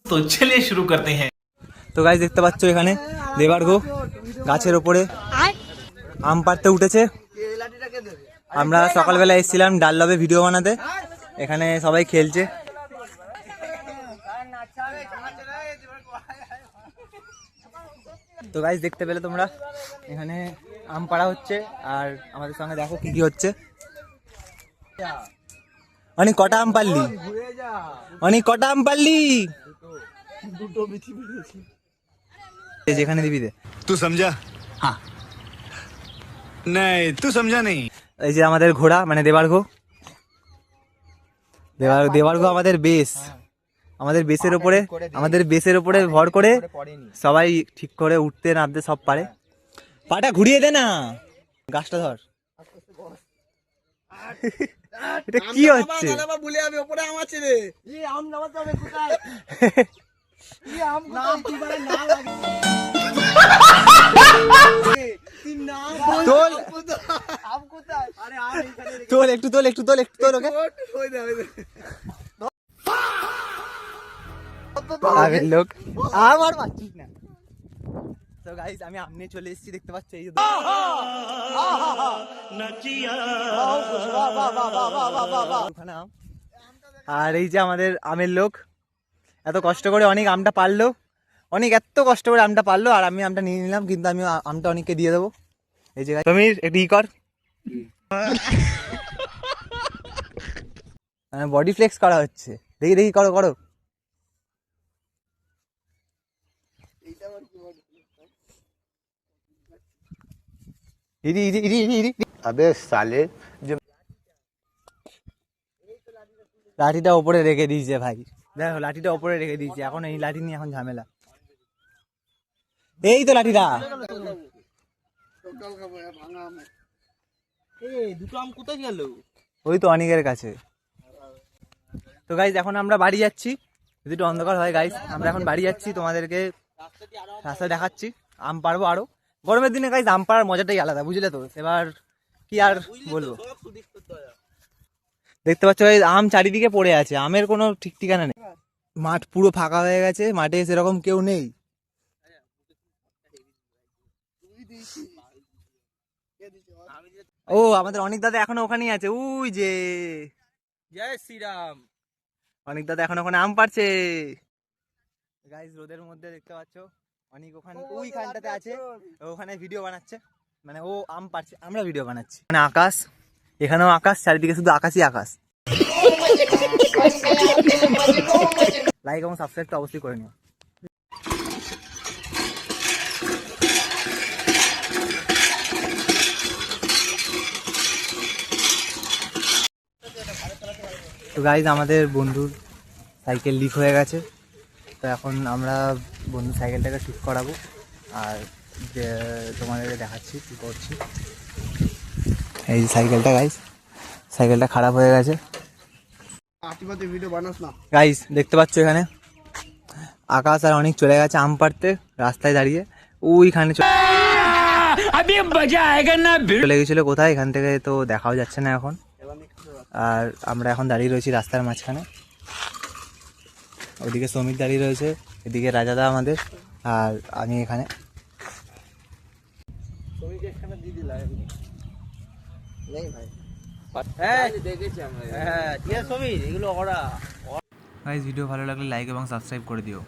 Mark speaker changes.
Speaker 1: তো চলিए শুরু করতে हैं।
Speaker 2: তো গাইস দেখতে পাচ্ছ এখানে দেবার্ঘ গাছের ওপরে আম পাড়তে উঠেছে। আমরা সকালবেলা এসেছিলাম ডাললবে ভিডিও বানাতে, এখানে সবাই খেলছে। তো গাইস দেখতে পেলে তোমরা এখানে আম পাড়া হচ্ছে, আর আমাদের সঙ্গে দেখো কি কি হচ্ছে। অনেক কটা আম পারলি? অনেক কটা আম পারলি? যেখানে দিবি দে।
Speaker 3: तू समझा? हाँ नहीं तू समझा नहीं।
Speaker 2: এই যে আমাদের ঘোড়া মানে দেবার্ঘ, দেবার্ঘ আমাদের বেস, আমাদের বেসের উপরে ভর করে সবাই ঠিক করে উঠতে নামতে সব পারে। পাটা ঘুরিয়ে দে না, গাছটা ধর। এটা কি হচ্ছে? তোল একটু ওকে। আগের লোক আমার পাচ্ছিস না। তো গাইস আমি আমনে চলে এসেছি, দেখতে পাচ্ছ এই যে। আর এই যে আমাদের আমের লোক এত কষ্ট করে অনেক আমটা পারলো, এত কষ্ট করে আমটা পারলো, আর আমি আমটা নিয়ে নিলাম, কিন্তু আমি আমটা অনেককে দিয়ে দেবো। এই যে সমীর একটু ই কর, বডি ফ্লেক্স করা হচ্ছে, দেখি করো।
Speaker 3: अबे साले
Speaker 2: লাঠিটা ওপরে রেখে দিয়েছে ভাই, দেখো লাঠিটা ওপরে রেখে দিয়েছে, এখন এই লাঠি নিয়ে এখন ঝামেলা। এই তো লাঠিটা,
Speaker 4: দুটো আম কোথায় গেল?
Speaker 2: ওই তো অনেকের কাছে। তো গাইজ এখন আমরা বাড়ি যাচ্ছি, যদি একটু অন্ধকার হয় গাইজ, আমরা এখন বাড়ি যাচ্ছি, তোমাদেরকে রাস্তা দেখাচ্ছি। আম পারবো আরো, গরমের দিনে গাইজ আম পাড়ার মজাটাই আলাদা, বুঝলে তো। এবার কি আর বলবো, দেখতে পাচ্ছ আম চারিদিকে পড়ে আছে, আমের কোনো ঠিক ঠিকানা নেই। মাঠ পুরো ফাঁকা হয়ে গেছে, মাঠে সেরকম কেউ নেই। ও আমাদের অনেক দাদা এখনো ওখানেই আছে, ওই যে
Speaker 4: জয় শ্রীরাম।
Speaker 2: অনেক দাদা এখন ওখানে আম পাড়ছে গাইজ, রোদের মধ্যে দেখতে পাচ্ছ। অনেক ওখানে ওইখানটাতে আছে, ওখানে ভিডিও বানাচ্ছে, মানে ও আম পাড়ছে, আমরা ভিডিও বানাচ্ছি। মানে আকাশ, এখানেও আকাশ, চারিদিকে শুধু আকাশই আকাশ। লাইক এবং সাবস্ক্রাইব তো অবশ্যই করে নিও। তো গাইজ আমাদের বন্ধুর সাইকেল লিক হয়ে গেছে, তো এখন আমরা বন্ধুর সাইকেলটাকে ঠিক করাবো, আর তোমাদেরকে দেখাচ্ছি কী করছি। এই সাইকেলটা গাইজ, সাইকেলটা খারাপ হয়ে গেছে গাইজ, দেখতে পাচ্ছ এখানে আকাশ আর অনেক চলে গেছে আম পাড়তে, রাস্তায় দাঁড়িয়ে ওইখানে চলে গেছিল কোথায়, এখান থেকে তো দেখাও যাচ্ছে না এখন। আর আমরা এখন দাঁড়িয়ে রয়েছি রাস্তার মাঝখানে, ওইদিকে শ্রমিক দাঁড়িয়ে রয়েছে, এদিকে রাজাদা আমাদের, আর আমি এখানে। ভিডিও ভালো লাগলে লাইক এবং সাবস্ক্রাইব করে দিও।